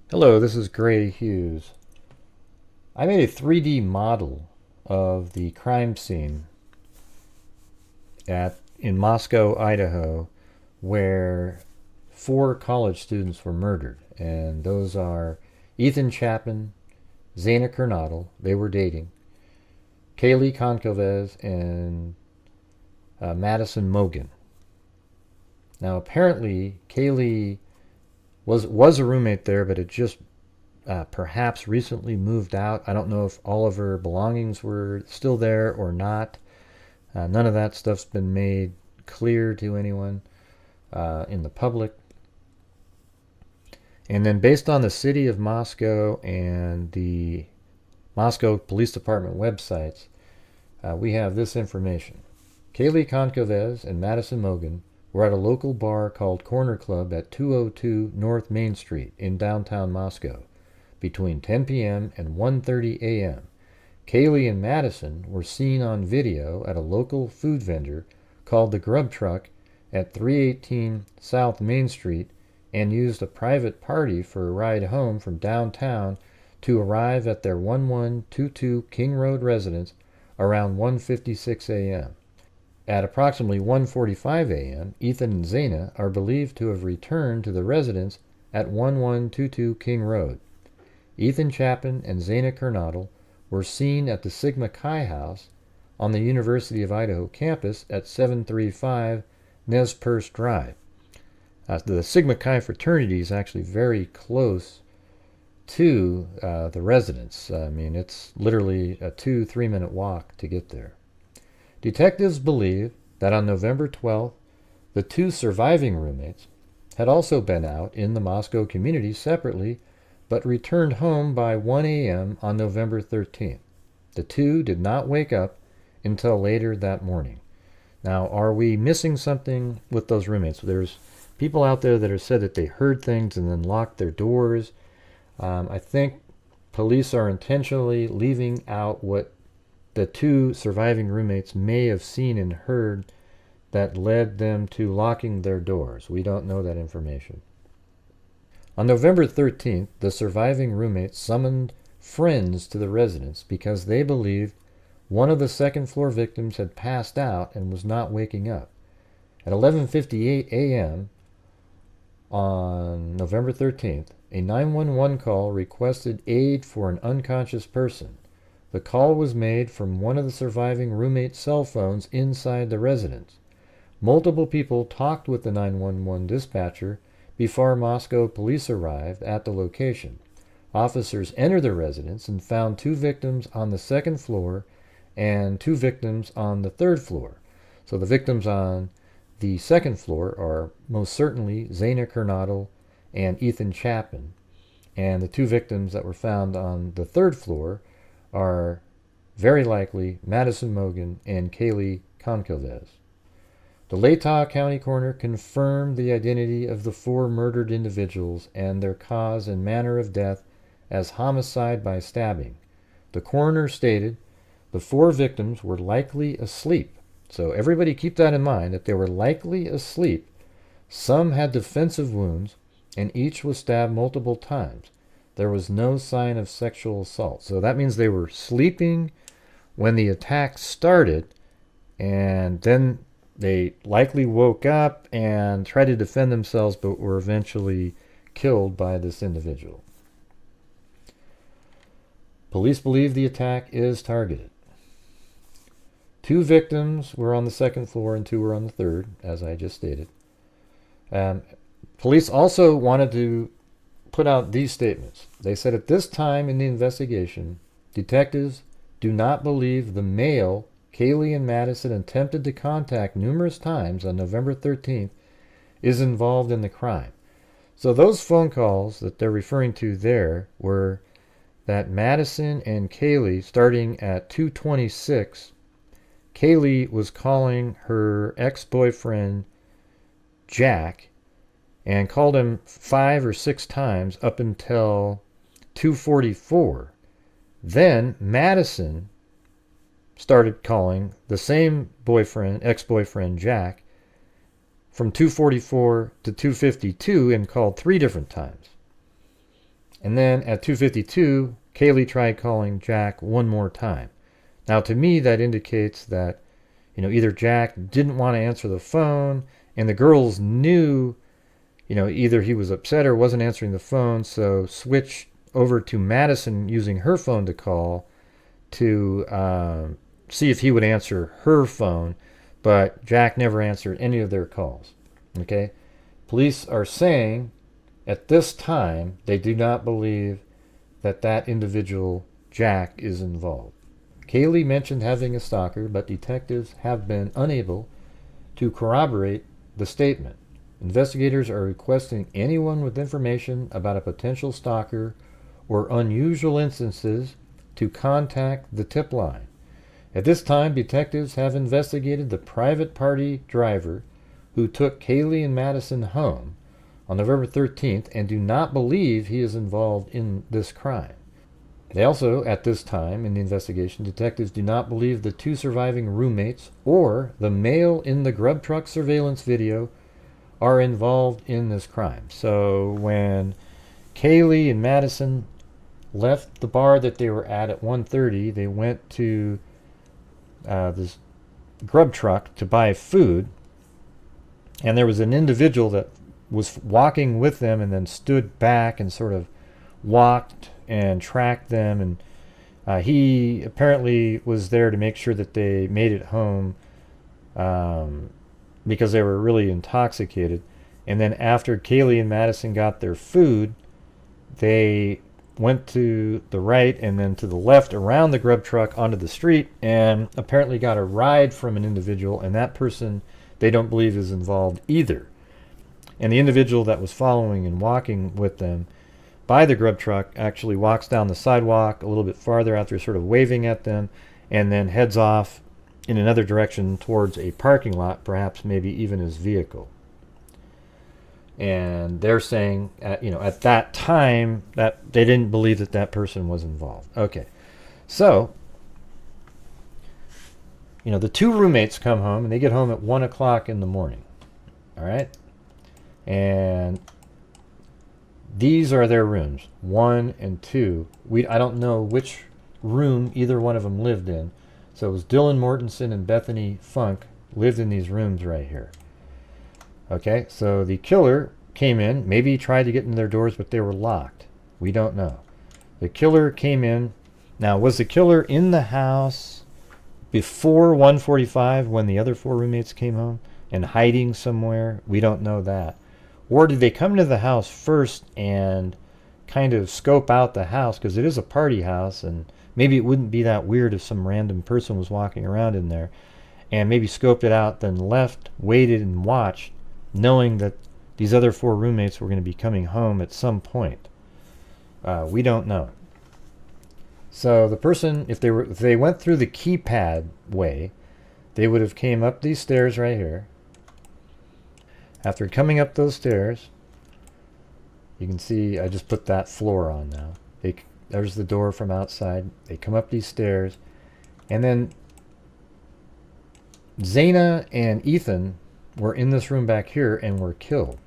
Hello, this is Grady Hughes. I made a 3D model of the crime scene in Moscow, Idaho, where 4 college students were murdered. And those are Ethan Chapman, Zaina Kernodle, they were dating, Kaylee Konkovez, and Madison Mogan. Now, apparently, Kaylee was a roommate there, but it just perhaps recently moved out. I don't know if all of her belongings were still there or not. None of that stuff's been made clear to anyone in the public. And then, based on the city of Moscow and the Moscow Police Department websites, we have this information. Kaylee Konkovez and Madison Mogan were at a local bar called Corner Club at 202 North Main Street in downtown Moscow between 10 p.m. and 1:30 a.m. Kaylee and Madison were seen on video at a local food vendor called the Grub Truck at 318 South Main Street and used a private party for a ride home from downtown to arrive at their 1122 King Road residence around 1:56 a.m. At approximately 1:45 a.m., Ethan and Zaina are believed to have returned to the residence at 1122 King Road. Ethan Chapman and Zaina Kernodle were seen at the Sigma Chi House on the University of Idaho campus at 735 Nez Perce Drive. The Sigma Chi fraternity is actually very close to the residence. I mean, it's literally a 2-3 minute walk to get there. Detectives believe that on November 12th, the 2 surviving roommates had also been out in the Moscow community separately, but returned home by 1 a.m. on November 13th. The 2 did not wake up until later that morning. Now, are we missing something with those roommates? There's people out there that have said that they heard things and then locked their doors. I think police are intentionally leaving out what the 2 surviving roommates may have seen and heard that led them to locking their doors. We don't know that information. On November 13th, the surviving roommates summoned friends to the residence because they believed one of the second-floor victims had passed out and was not waking up. At 11:58 a.m. on November 13th, a 911 call requested aid for an unconscious person. The call was made from one of the surviving roommates' cell phones inside the residence. Multiple people talked with the 911 dispatcher before Moscow police arrived at the location. Officers entered the residence and found 2 victims on the second floor and 2 victims on the third floor. So the victims on the second floor are most certainly Zaina Kernodle and Ethan Chapman. And the 2 victims that were found on the third floor are very likely Madison Mogan and Kaylee Konkovez. The Latah County coroner confirmed the identity of the 4 murdered individuals and their cause and manner of death as homicide by stabbing. The coroner stated the 4 victims were likely asleep. So everybody keep that in mind, that they were likely asleep. Some had defensive wounds, and each was stabbed multiple times. There was no sign of sexual assault. So that means they were sleeping when the attack started, and then they likely woke up and tried to defend themselves, but were eventually killed by this individual. Police believe the attack is targeted. 2 victims were on the second floor and 2 were on the third, as I just stated. Police also wanted to put out these statements. They said at this time in the investigation, detectives do not believe the male Kaylee and Madison attempted to contact numerous times on November 13th is involved in the crime. So those phone calls that they're referring to there were that Madison and Kaylee, starting at 2:26, Kaylee was calling her ex-boyfriend Jack and called him 5 or 6 times up until 2:44. Then Madison started calling the same ex-boyfriend Jack, from 2:44 to 2:52 and called 3 different times. And then at 2:52, Kaylee tried calling Jack one more time. Now, to me, that indicates that, either Jack didn't want to answer the phone, and the girls knew, either he was upset or wasn't answering the phone, so switched over to Madison using her phone to call to see if he would answer her phone, but Jack never answered any of their calls. Okay? Police are saying at this time they do not believe that that individual, Jack, is involved. Kaylee mentioned having a stalker, but detectives have been unable to corroborate the statement. Investigators are requesting anyone with information about a potential stalker or unusual instances to contact the tip line. At this time, detectives have investigated the private party driver who took Kaylee and Madison home on November 13th and do not believe he is involved in this crime. They also, at this time in the investigation, detectives do not believe the two surviving roommates or the male in the grub truck surveillance video are involved in this crime. So when Kaylee and Madison left the bar that they were at 1:30, they went to this grub truck to buy food, and there was an individual that was walking with them and then stood back and sort of walked and tracked them, and he apparently was there to make sure that they made it home because they were really intoxicated. And then after Kaylee and Madison got their food, they went to the right and then to the left around the grub truck onto the street, and apparently got a ride from an individual, and that person they don't believe is involved either. And the individual that was following and walking with them by the grub truck actually walks down the sidewalk a little bit farther after sort of waving at them, and then heads off in another direction towards a parking lot, perhaps maybe even his vehicle. And they're saying, at that time, that they didn't believe that that person was involved. Okay, so, the two roommates come home, and they get home at 1 o'clock in the morning. All right? And these are their rooms, 1 and 2. I don't know which room either one of them lived in. So it was Dylan Mortensen and Bethany Funk lived in these rooms right here. Okay, so the killer came in. Maybe he tried to get in their doors, but they were locked. We don't know. The killer came in. Now, was the killer in the house before 1:45 when the other 4 roommates came home and hiding somewhere? We don't know that. Or did they come to the house first and kind of scope out the house, because it is a party house, and maybe it wouldn't be that weird if some random person was walking around in there, and maybe scoped it out, then left, waited, and watched, knowing that these other 4 roommates were going to be coming home at some point. We don't know. So the person, if they went through the keypad way, they would have came up these stairs right here. After coming up those stairs, you can see I just put that floor on now. There's the door from outside. They come up these stairs, and then Zaina and Ethan were in this room back here and were killed.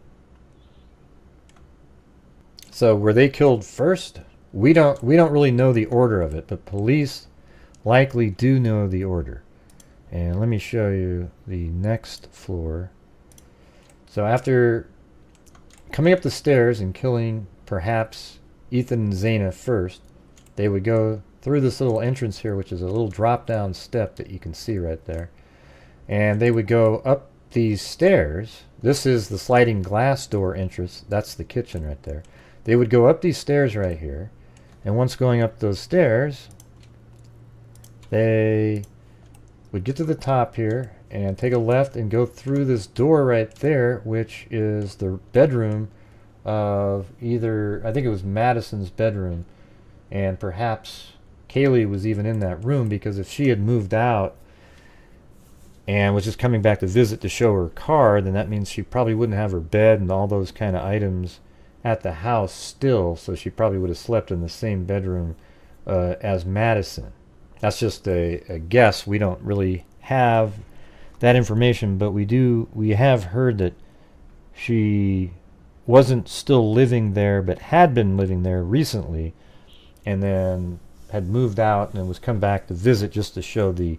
So were they killed first? We don't really know the order of it, but police likely do know the order. And let me show you the next floor. So after coming up the stairs and killing perhaps Ethan and Zaina first, they would go through this little entrance here, which is a little drop down step that you can see right there. And they would go up these stairs. This is the sliding glass door entrance. That's the kitchen right there. They would go up these stairs right here. And once going up those stairs, they would get to the top here and take a left and go through this door right there, which is the bedroom of either, I think it was Madison's bedroom, and perhaps Kaylee was even in that room, because if she had moved out and was just coming back to visit to show her car, then that means she probably wouldn't have her bed and all those kind of items at the house still, so she probably would have slept in the same bedroom as Madison. That's just a guess. We don't really have that information, but we have heard that she wasn't still living there but had been living there recently, and then had moved out and was come back to visit just to show the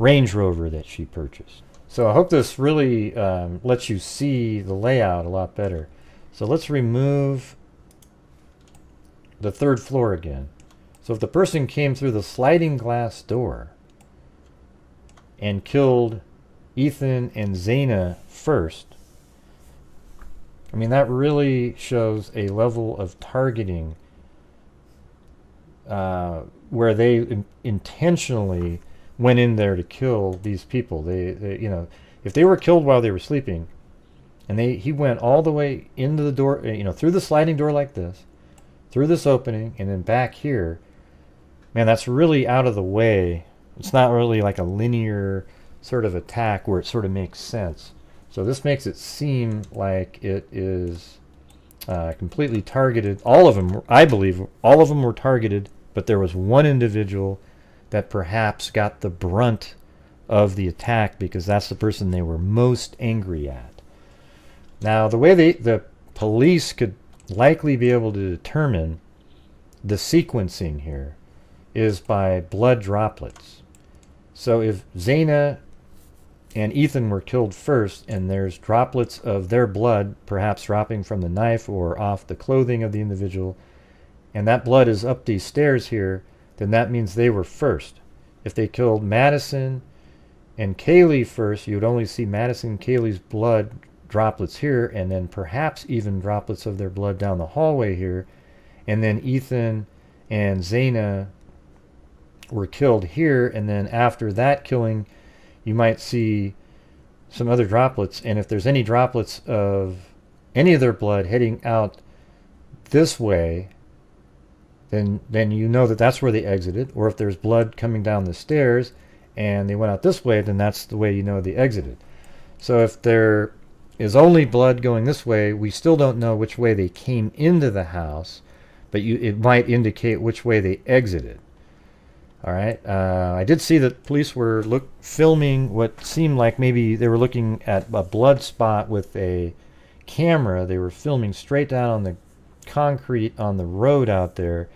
Range Rover that she purchased. So I hope this really lets you see the layout a lot better. So let's remove the third floor again. So if the person came through the sliding glass door and killed Ethan and Zaina first, I mean, that really shows a level of targeting where they intentionally went in there to kill these people. They you know, if they were killed while they were sleeping, and he went all the way into the door, you know, through the sliding door like this, through this opening, and then back here, man, that's really out of the way. It's not really like a linear sort of attack where it sort of makes sense. So this makes it seem like it is completely targeted. All of them, I believe, all of them were targeted, but there was one individual that perhaps got the brunt of the attack because that's the person they were most angry at. Now, the way the police could likely be able to determine the sequencing here is by blood droplets. So if Zaina and Ethan were killed first, and there's droplets of their blood perhaps dropping from the knife or off the clothing of the individual, and that blood is up these stairs here, then that means they were first. If they killed Madison and Kaylee first, you would only see Madison and Kaylee's blood droplets here, and then perhaps even droplets of their blood down the hallway here, and then Ethan and Zaina were killed here, and then after that killing you might see some other droplets, and if there's any droplets of any of their blood heading out this way, then you know that that's where they exited. Or if there's blood coming down the stairs and they went out this way, then that's the way you know they exited. So if there is only blood going this way, we still don't know which way they came into the house, but it might indicate which way they exited. All right. I did see that police were filming what seemed like maybe they were looking at a blood spot with a camera. They were filming straight down on the concrete on the road out there,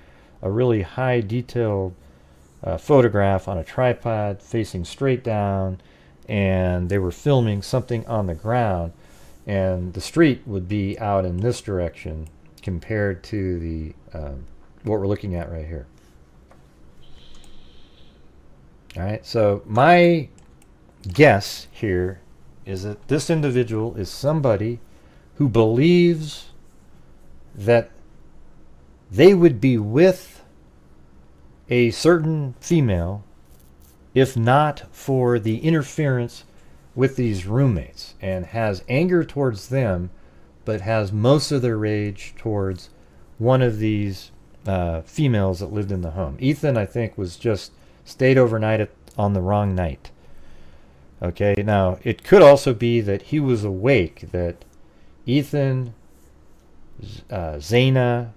a really high detailed photograph on a tripod facing straight down, and they were filming something on the ground, and the street would be out in this direction compared to the what we're looking at right here. All right, so my guess here is that this individual is somebody who believes that they would be with a certain female if not for the interference with these roommates, and has anger towards them, but has most of their rage towards one of these females that lived in the home. Ethan, I think, was just stayed overnight on the wrong night. Okay, now it could also be that he was awake, that Ethan, Zaina,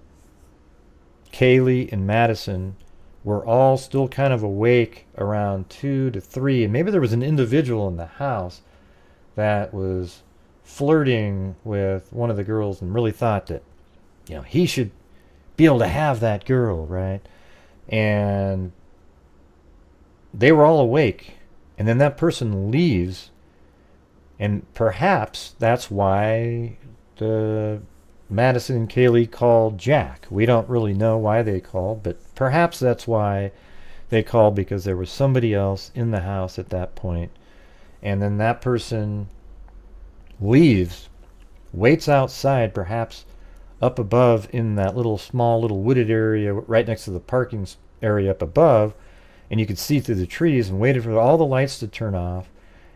Kaylee, and Madison were all still kind of awake around 2 to 3, and maybe there was an individual in the house that was flirting with one of the girls and really thought that, you know, he should be able to have that girl, right? And they were all awake, and then that person leaves, and perhaps that's why the Madison and Kaylee called Jack. We don't really know why they called, but perhaps that's why they called, because there was somebody else in the house at that point. And then that person leaves, waits outside, perhaps up above in that small little wooded area right next to the parking area up above, and you could see through the trees, and waited for all the lights to turn off,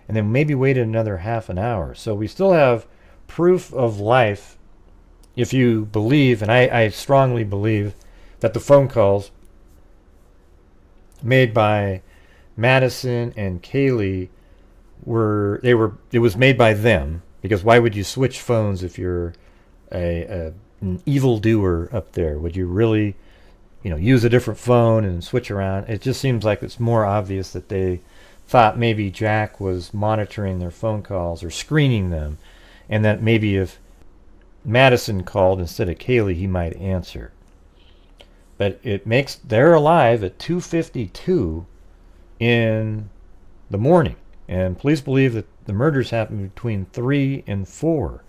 and then maybe waited another half an hour. So we still have proof of life, if you believe, and I strongly believe, that the phone calls made by Madison and Kaylee it was made by them, because why would you switch phones if you're an evildoer up there? Would you really, use a different phone and switch around? It just seems like it's more obvious that they thought maybe Jack was monitoring their phone calls or screening them, and that maybe if Madison called instead of Kaylee, he might answer. But it makes, they're alive at 2:52 in the morning. And police believe that the murders happened between 3 and 4.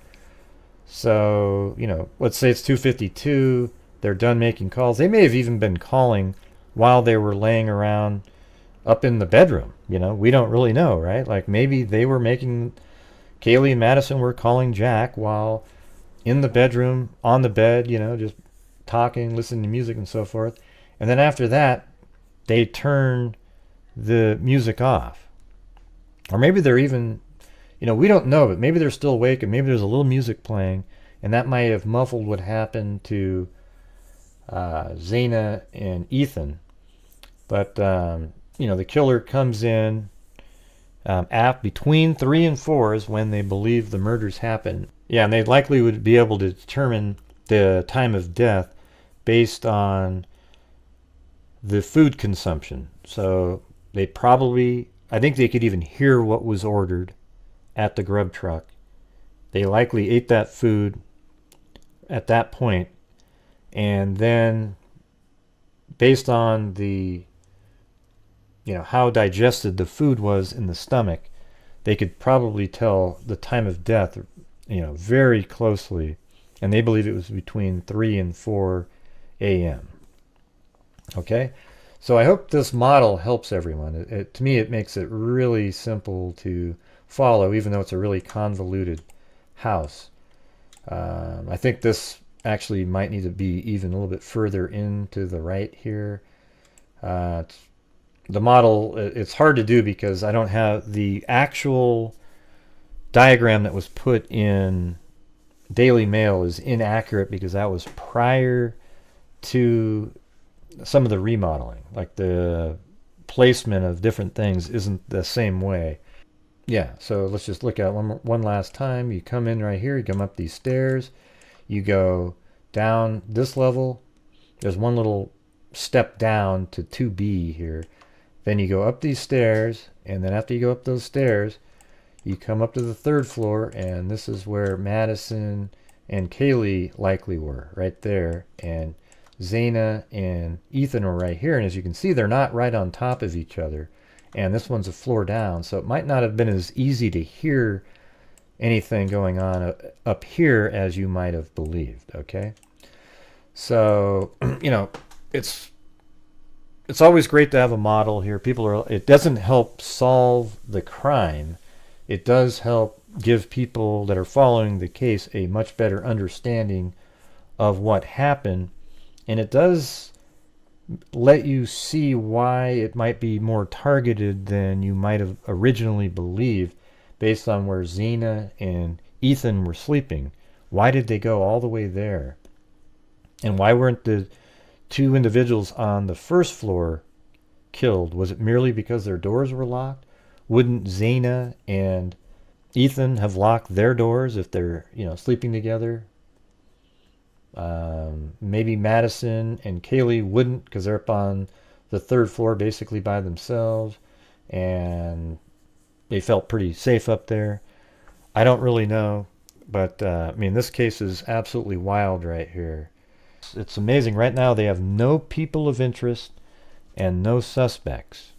So, you know, let's say it's 2:52. They're done making calls. They may have even been calling while they were laying around up in the bedroom. You know, we don't really know, right? Like maybe they were making, Kaylee and Madison were calling Jack while in the bedroom, on the bed, you know, just talking, listening to music and so forth. And then after that, they turn the music off. Or maybe they're even, you know, we don't know, but maybe they're still awake and maybe there's a little music playing, and that might have muffled what happened to Zaina and Ethan. But, you know, the killer comes in between 3 and 4 is when they believe the murders happened. Yeah, and they likely would be able to determine the time of death based on the food consumption. So they probably, I think they could even hear what was ordered at the grub truck. They likely ate that food at that point, and then based on the, you know, how digested the food was in the stomach, they could probably tell the time of death, you know, very closely, and they believe it was between 3 and 4 a.m. Okay, so I hope this model helps everyone. To me, it makes it really simple to follow, even though it's a really convoluted house. I think this actually might need to be even a little bit further into the right here. The model, it's hard to do because I don't have the actual diagram that was put in Daily Mail is inaccurate because that was prior to some of the remodeling. Like the placement of different things isn't the same way. Yeah, so let's just look at it one last time. You come in right here, you come up these stairs, you go down this level. There's one little step down to 2B here. Then you go up these stairs, and then after you go up those stairs, you come up to the 3rd floor, and this is where Madison and Kaylee likely were, right there. And Zaina and Ethan were right here. And as you can see, they're not right on top of each other. And this one's a floor down, so it might not have been as easy to hear anything going on up here as you might have believed, okay? So, you know, it's always great to have a model here. It doesn't help solve the crime. It does help give people that are following the case a much better understanding of what happened. And it does let you see why it might be more targeted than you might have originally believed based on where Zaina and Ethan were sleeping. Why did they go all the way there? And why weren't the 2 individuals on the 1st floor killed? Was it merely because their doors were locked? Wouldn't Zaina and Ethan have locked their doors if they're, you know, sleeping together? Maybe Madison and Kaylee wouldn't because they're up on the 3rd floor basically by themselves, and they felt pretty safe up there. I don't really know, but I mean, this case is absolutely wild right here. It's amazing. Right now they have no people of interest and no suspects,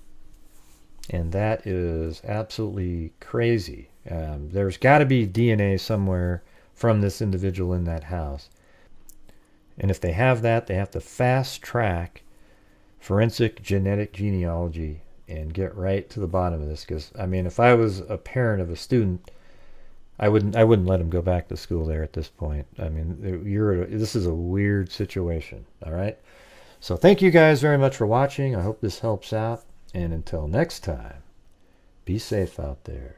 and that is absolutely crazy. There's got to be DNA somewhere from this individual in that house. And if they have that, they have to fast track forensic genetic genealogy and get right to the bottom of this. Because, I mean, if I was a parent of a student, I wouldn't let him go back to school there at this point. I mean, this is a weird situation, all right? So thank you guys very much for watching. I hope this helps out. And until next time, be safe out there.